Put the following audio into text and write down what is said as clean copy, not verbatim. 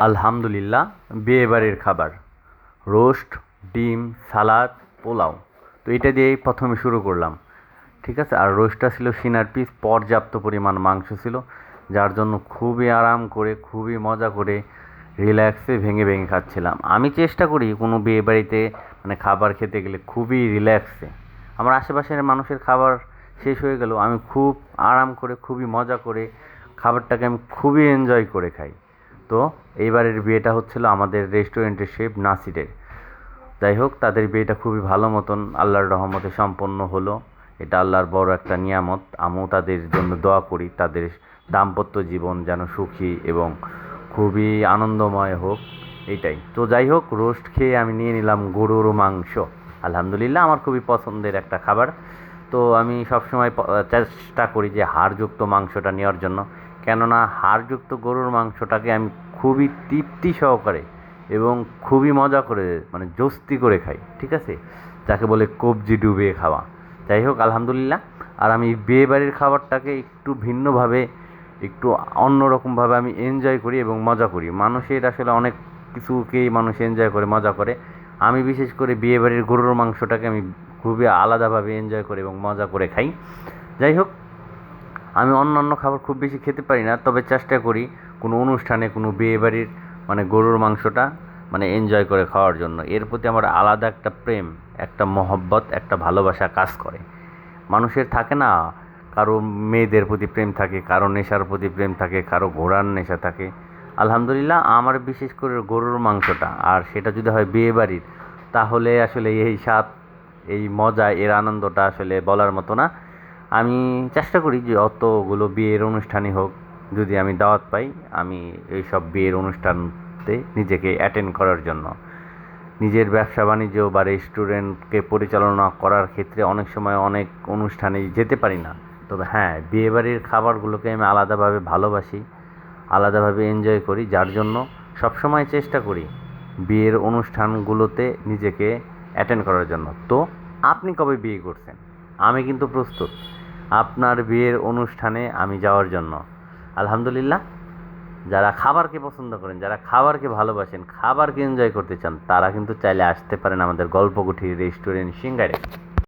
আলহামদুলিল্লাহ, বিয়েবাড়ির খাবার রোস্ট, ডিম, সালাদ, পোলাও। তো এটা দিয়েই প্রথমে শুরু করলাম। ঠিক আছে, আর রোস্টটা ছিল সিনার পিস, পর্যাপ্ত পরিমাণ মাংস ছিল, যার জন্য খুবই আরাম করে, খুবই মজা করে, রিল্যাক্সে ভেঙে ভেঙে খাচ্ছিলাম। আমি চেষ্টা করি কোনো বিয়েবাড়িতে মানে খাবার খেতে গেলে খুবই রিল্যাক্সে। আমার আশেপাশের মানুষের খাবার শেষ হয়ে গেলেও আমি খুব আরাম করে, খুবই মজা করে খাবারটাকে আমি খুবই এনজয় করে খাই। তো এইবারের বিয়েটা হচ্ছিল আমাদের রেস্টুরেন্টের শেফ নাসিরের। যাই হোক, তাদের বিয়েটা খুবই ভালো মতন আল্লাহর রহমতে সম্পন্ন হলো। এটা আল্লাহর বড় একটা নিয়ামত। আমিও তাদের জন্য দোয়া করি, তাদের দাম্পত্য জীবন যেন সুখী এবং খুবই আনন্দময় হোক, এইটাই। তো যাই হোক, রোস্ট খেয়ে আমি নিয়ে নিলাম গরুর মাংস। আলহামদুলিল্লাহ, আমার খুবই পছন্দের একটা খাবার। তো আমি সবসময় চেষ্টা করি যে হাড়যুক্ত মাংসটা নেওয়ার জন্য, কেননা হাড়যুক্ত গরুর মাংসটাকে আমি খুবই তৃপ্তি সহকারে এবং খুবই মজা করে মানে জস্তি করে খাই। ঠিক আছে, যাকে বলে কবজি ডুবিয়ে খাওয়া। যাই হোক, আলহামদুলিল্লাহ। আর আমি বিয়েবাড়ির খাবারটাকে একটু ভিন্নভাবে, একটু অন্যরকমভাবে আমি এনজয় করি এবং মজা করি। মানুষের আসলে অনেক কিছুকেই মানুষ এনজয় করে, মজা করে। আমি বিশেষ করে বিয়েবাড়ির গরুর মাংসটাকে আমি খুবই আলাদাভাবে এনজয় করে এবং মজা করে খাই। যাই হোক, আমি অন্যান্য খাবার খুব বেশি খেতে পারি না, তবে চেষ্টা করি কোনো অনুষ্ঠানে, কোনো বিয়েবাড়ির মানে গরুর মাংসটা মানে এনজয় করে খাওয়ার জন্য। এর প্রতি আমার আলাদা একটা প্রেম, একটা মহব্বত, একটা ভালোবাসা কাজ করে। মানুষের থাকে না, কারো মেয়েদের প্রতি প্রেম থাকে, কারো নেশার প্রতি প্রেম থাকে, কারো ঘোড়ার নেশা থাকে। আলহামদুলিল্লাহ, আমার বিশেষ করে গরুর মাংসটা, আর সেটা যদি হয় বিয়েবাড়ির, তাহলে আসলে এই স্বাদ, এই মজা, এর আনন্দটা আসলে বলার মতো না। আমি চেষ্টা করি যে অতগুলো বিয়ের অনুষ্ঠানই হোক, যদি আমি দাওয়াত পাই, আমি এইসব বিয়ের অনুষ্ঠানতে নিজেকে অ্যাটেন্ড করার জন্য। নিজের ব্যবসা বাণিজ্য বা রেস্টুরেন্টকে পরিচালনা করার ক্ষেত্রে অনেক সময় অনেক অনুষ্ঠানে যেতে পারি না। তবে হ্যাঁ, বিয়েবাড়ির খাবারগুলোকে আমি আলাদাভাবে ভালোবাসি, আলাদাভাবে এনজয় করি, যার জন্য সবসময় চেষ্টা করি বিয়ের অনুষ্ঠানগুলোতে নিজেকে অ্যাটেন্ড করার জন্য। তো আপনি কবে বিয়ে করছেন? আমি কিন্তু প্রস্তুত আপনার বিয়ের অনুষ্ঠানে আমি যাওয়ার জন্য। আলহামদুলিল্লাহ, যারা খাবারকে পছন্দ করেন, যারা খাবারকে ভালোবাসেন, খাবারকে এনজয় করতে চান, তারা কিন্তু চাইলে আসতে পারেন আমাদের গল্পকুঠি রেস্টুরেন্ট সিঙ্গারে।